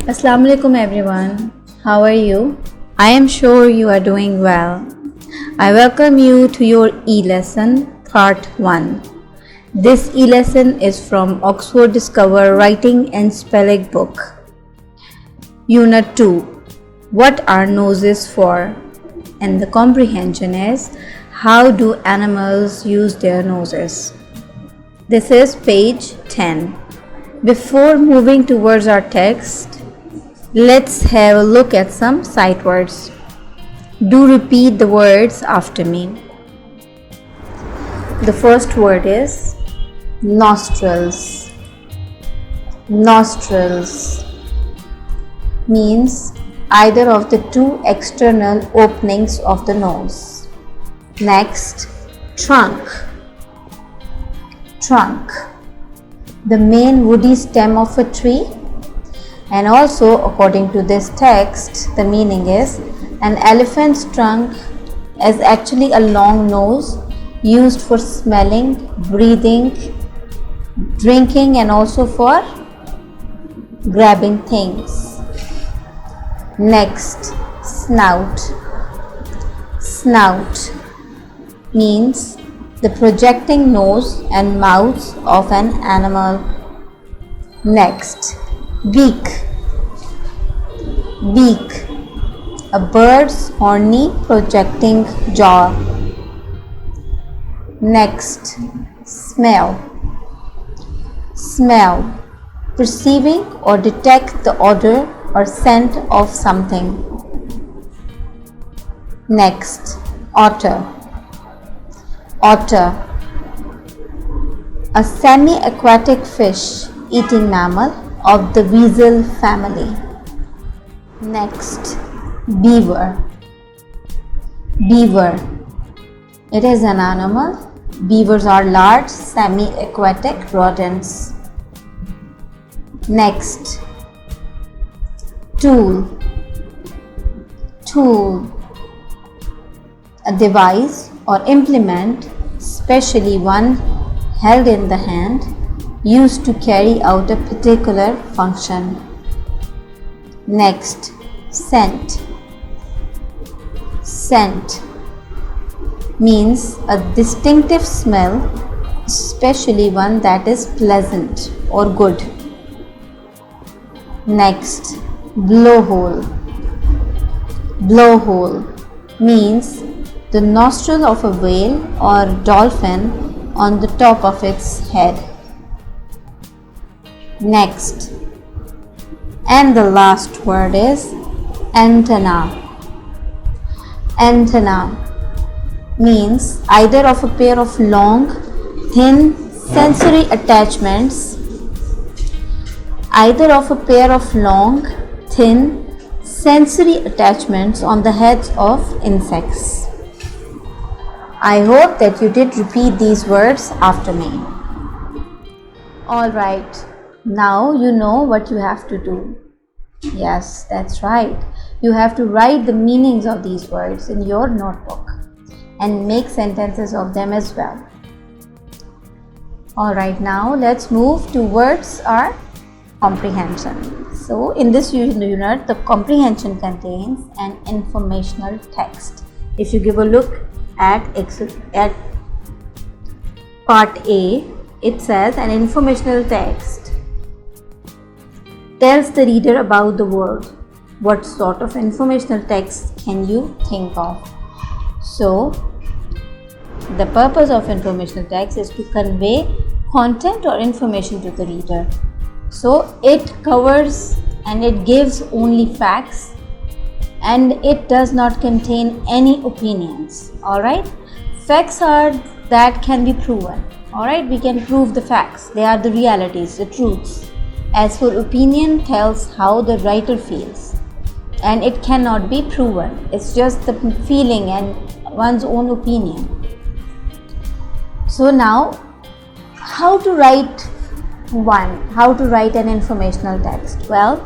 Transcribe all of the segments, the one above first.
Assalamu alaikum everyone. How are you? I am sure you are doing well. I welcome you to your e-lesson part 1. This e-lesson is from Oxford Discover Writing and Spelling book. Unit 2. What are noses for? And the comprehension is, how do animals use their noses? This is page 10. Before moving towards our text, let's have a look at some sight words. Do repeat the words after me. The first word is nostrils. Nostrils means either of the two external openings of the nose. Next, trunk. Trunk, the main woody stem of a tree. And also, according to this text, the meaning is an elephant's trunk is actually a long nose used for smelling, breathing, drinking, and also for grabbing things. Next, snout. Snout means the projecting nose and mouth of an animal. Next, beak. Beak, a bird's horny projecting jaw. Next, smell. Smell, perceiving or detect the odor or scent of something. Next, otter. Otter, a semi-aquatic fish eating mammal of the weasel family. Next, beaver. Beaver, it is an animal. Beavers are large semi-aquatic rodents. Next, tool. Tool, a device or implement, especially one held in the hand, used to carry out a particular function. Next, scent. Scent means a distinctive smell, especially one that is pleasant or good. Next, blowhole. Blowhole means the nostril of a whale or dolphin on the top of its head. Next, and the last word is antenna. Antenna means either of a pair of long, thin sensory attachments, either of a pair of long, thin sensory attachments on the heads of insects. I hope that you did repeat these words after me. Alright, now you know what you have to do. Yes, that's right. You have to write the meanings of these words in your notebook and make sentences of them as well. Alright, now let's move towards our comprehension. So in this unit, the comprehension contains an informational text. If you give a look at part A, it says an informational text tells the reader about the world. What sort of informational text can you think of? So, the purpose of informational text is to convey content or information to the reader. So, it covers and it gives only facts, and it does not contain any opinions. Alright, facts are that can be proven. Alright, we can prove the facts, they are the realities, the truths. As for opinion, tells how the writer feels, and it cannot be proven. It's just the feeling and one's own opinion. So now, how to write an informational text? Well,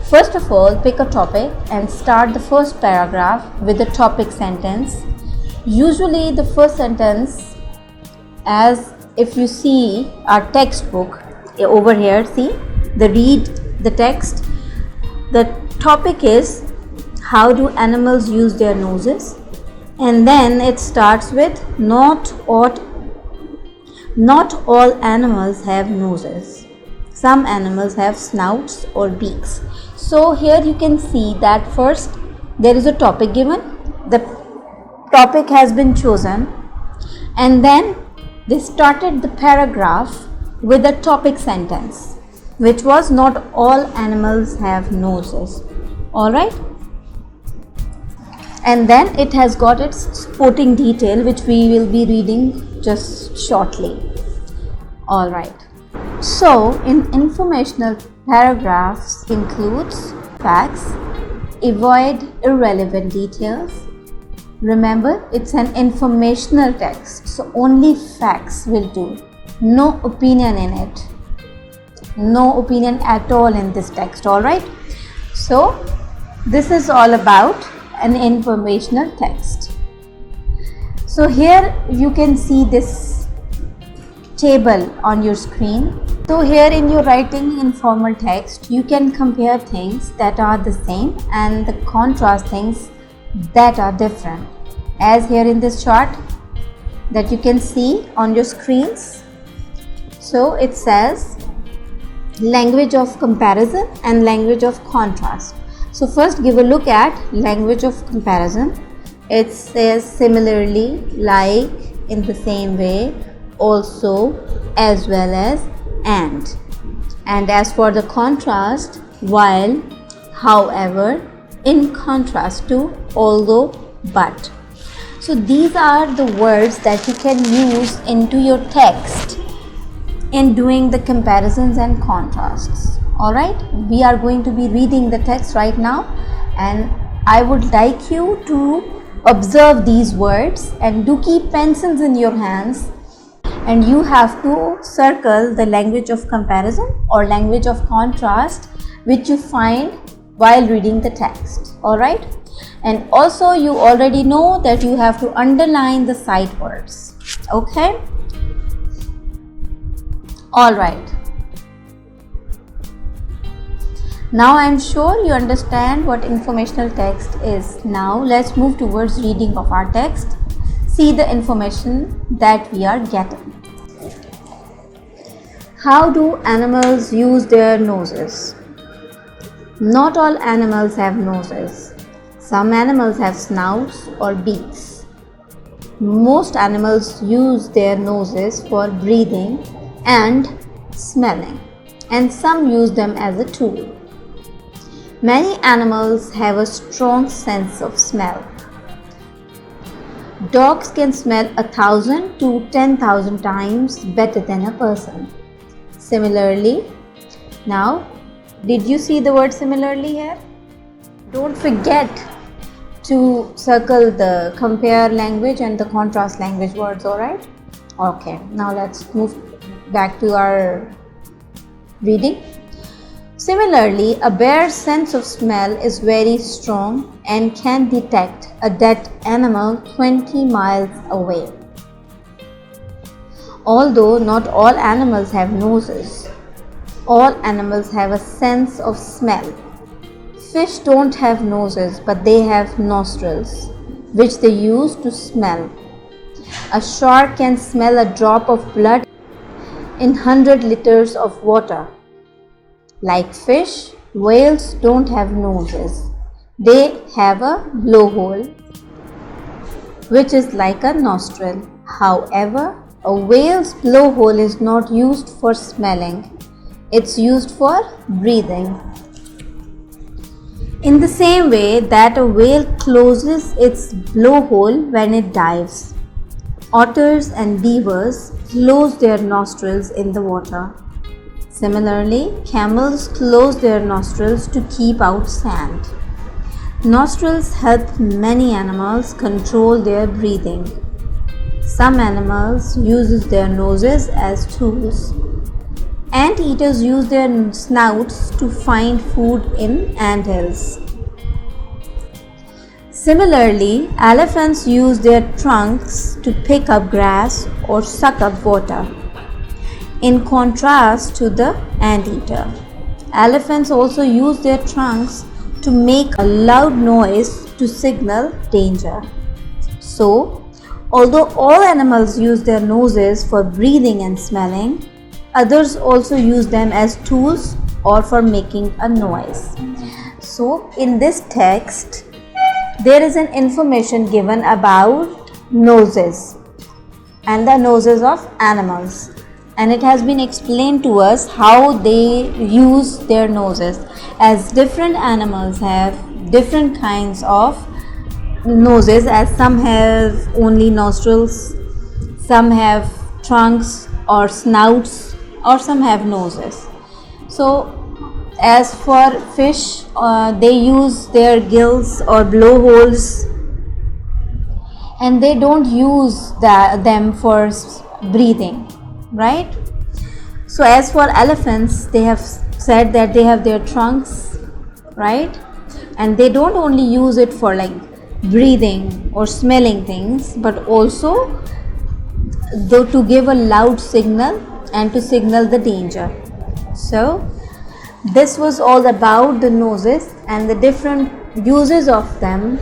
first of all, pick a topic and start the first paragraph with the topic sentence. Usually the first sentence, as if you see our textbook over here, see the text, the topic is how do animals use their noses, and then it starts with not all animals have noses. Some animals have snouts or beaks. So here you can see that first there is a topic given, the topic has been chosen, and then they started the paragraph with a topic sentence, which was not all animals have noses. Alright, and then it has got its supporting detail, which we will be reading just shortly. Alright, so in informational paragraphs includes facts, avoid irrelevant details. Remember, it's an informational text, so only facts will do. No opinion in it. No opinion at all in this text, alright? So, this is all about an informational text. So, here you can see this table on your screen. So, here in your writing informal text, you can compare things that are the same and the contrast things that are different, as here in this chart that you can see on your screens. So it says language of comparison and language of contrast. So first give a look at language of comparison. It says similarly, like, in the same way, also, as well as, and as for the contrast, while, however, in contrast to, although, but. So these are the words that you can use into your text in doing the comparisons and contrasts. Alright, we are going to be reading the text right now, and I would like you to observe these words and do keep pencils in your hands, and you have to circle the language of comparison or language of contrast which you find while reading the text. Alright, and also you already know that you have to underline the sight words. Okay, alright, now I am sure you understand what informational text is. Now let's move towards reading of our text. See the information that we are getting. How do animals use their noses? Not all animals have noses. Some animals have snouts or beaks. Most animals use their noses for breathing and smelling, and some use them as a tool. Many animals have a strong sense of smell. Dogs can smell 1,000 to 10,000 times better than a person. Similarly, now, did you see the word similarly here? Don't forget to circle the compare language and the contrast language words, alright? Okay, now let's move back to our reading. Similarly, a bear's sense of smell is very strong and can detect a dead animal 20 miles away. Although not all animals have noses, all animals have a sense of smell. Fish don't have noses, but they have nostrils, which they use to smell. A shark can smell a drop of blood in 100 liters of water. Like fish, whales don't have noses. They have a blowhole, which is like a nostril. However, a whale's blowhole is not used for smelling. It's used for breathing. In the same way that a whale closes its blowhole when it dives, otters and beavers close their nostrils in the water. Similarly, camels close their nostrils to keep out sand. Nostrils help many animals control their breathing. Some animals use their noses as tools. Anteaters use their snouts to find food in anthills. Similarly, elephants use their trunks to pick up grass or suck up water. In contrast to the anteater, Elephants also use their trunks to make a loud noise to signal danger. So, although all animals use their noses for breathing and smelling, others also use them as tools or for making a noise. So, in this text, there is an information given about noses and the noses of animals, and it has been explained to us how they use their noses, as different animals have different kinds of noses, as some have only nostrils, some have trunks or snouts, or some have noses. So as for fish, they use their gills or blowholes, and they don't use them for breathing, right? So as for elephants, they have said that they have their trunks, right? And they don't only use it for like breathing or smelling things, but also to give a loud signal and to signal the danger. So this was all about the noses and the different uses of them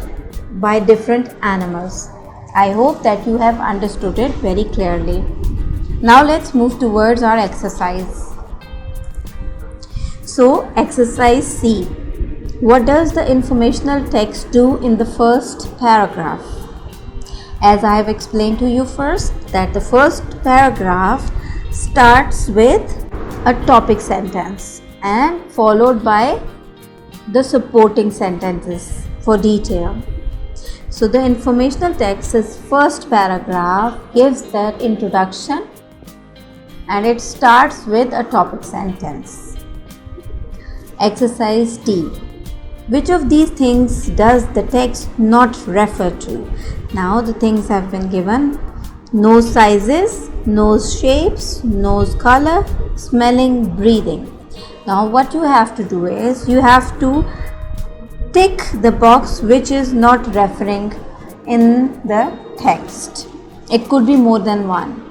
by different animals. I hope that you have understood it very clearly. Now let's move towards our exercise. So exercise C. What does the informational text do in the first paragraph? As I have explained to you first, that the first paragraph starts with a topic sentence and followed by the supporting sentences for detail. So the informational text's first paragraph gives that introduction and it starts with a topic sentence. Exercise D. Which of these things does the text not refer to? Now the things have been given: nose sizes, nose shapes, nose color, smelling, breathing. Now what you have to do is you have to tick the box which is not referring in the text. It could be more than one.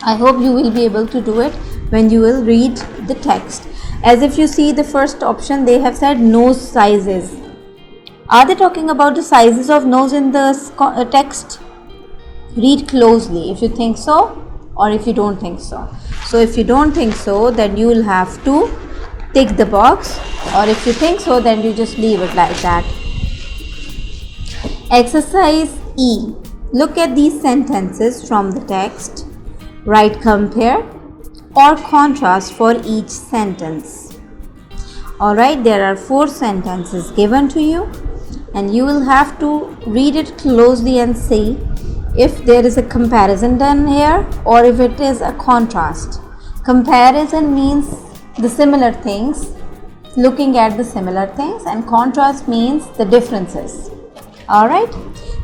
I hope you will be able to do it when you will read the text. As if you see the first option, they have said nose sizes. Are they talking about the sizes of nose in the text? Read closely if you think so or if you don't think so. So if you don't think so, then you will have to tick the box, or if you think so, then you just leave it like that. Exercise E. Look at these sentences from the text. Write compare or contrast for each sentence. Alright, there are 4 sentences given to you and you will have to read it closely and see if there is a comparison done here or if it is a contrast. Comparison means the similar things, looking at the similar things, and contrast means the differences. Alright,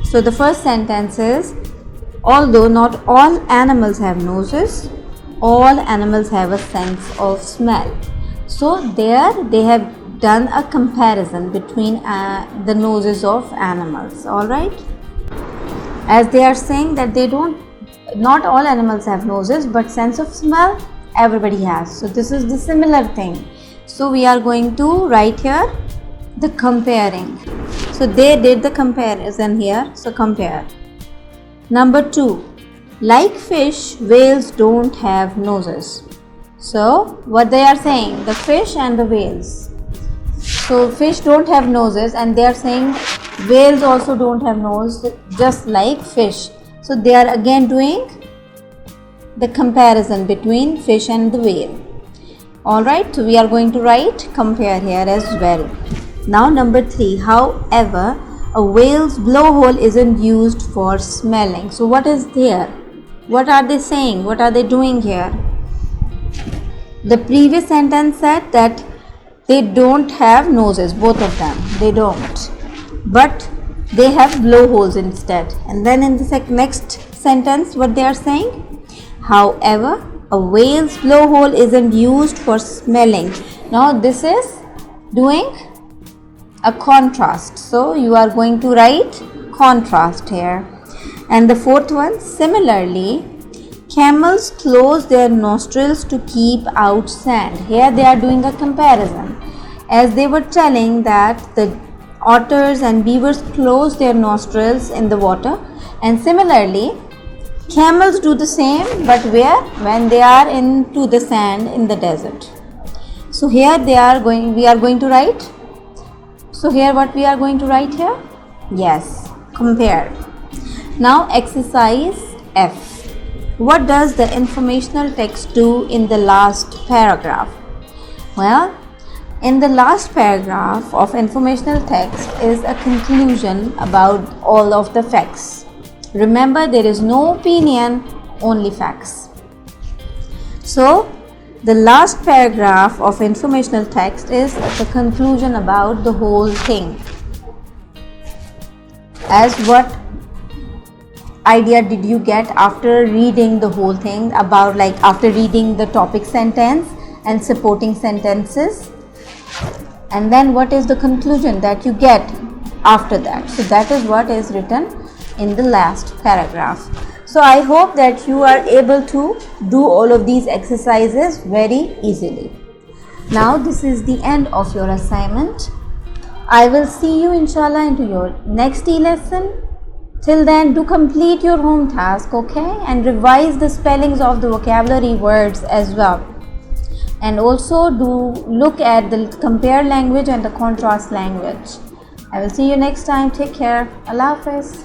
so the first sentence is, although not all animals have noses, all animals have a sense of smell. So there they have done a comparison between the noses of animals. Alright, as they are saying that not all animals have noses, but sense of smell everybody has. So this is the similar thing. So we are going to write here the comparing. So they did the comparison here. So compare. Number 2. Like fish, whales don't have noses. So what they are saying, the fish and the whales. So fish don't have noses and they are saying whales also don't have nose, just like fish. So they are again doing the comparison between fish and the whale. Alright, so we are going to write compare here as well. Now number 3. However, a whale's blowhole isn't used for smelling. So what is there? What are they saying? What are they doing here? The previous sentence said that they don't have noses, both of them. They don't. But they have blowholes instead. And then in the next sentence, what they are saying? However, a whale's blowhole isn't used for smelling. Now this is doing a contrast. So you are going to write contrast here. And the fourth one, similarly, Camels close their nostrils to keep out sand. Here they are doing a comparison, as they were telling that the otters and beavers close their nostrils in the water, and similarly camels do the same, but where? When they are into the sand in the desert. So here we are going to write. So here what we are going to write here? Yes, compare. Now exercise F. What does the informational text do in the last paragraph? Well, in the last paragraph of informational text is a conclusion about all of the facts. Remember, there is no opinion, only facts. So, the last paragraph of informational text is the conclusion about the whole thing. As what idea did you get after reading the whole thing, about like after reading the topic sentence and supporting sentences, and then what is the conclusion that you get after that? So that is what is written in the last paragraph. So I hope that you are able to do all of these exercises very easily. Now this is the end of your assignment. I will see you inshallah into your next lesson. Till then, do complete your home task, okay? And revise the spellings of the vocabulary words as well. And also do look at the compare language and the contrast language. I will see you next time. Take care. Allah Hafiz.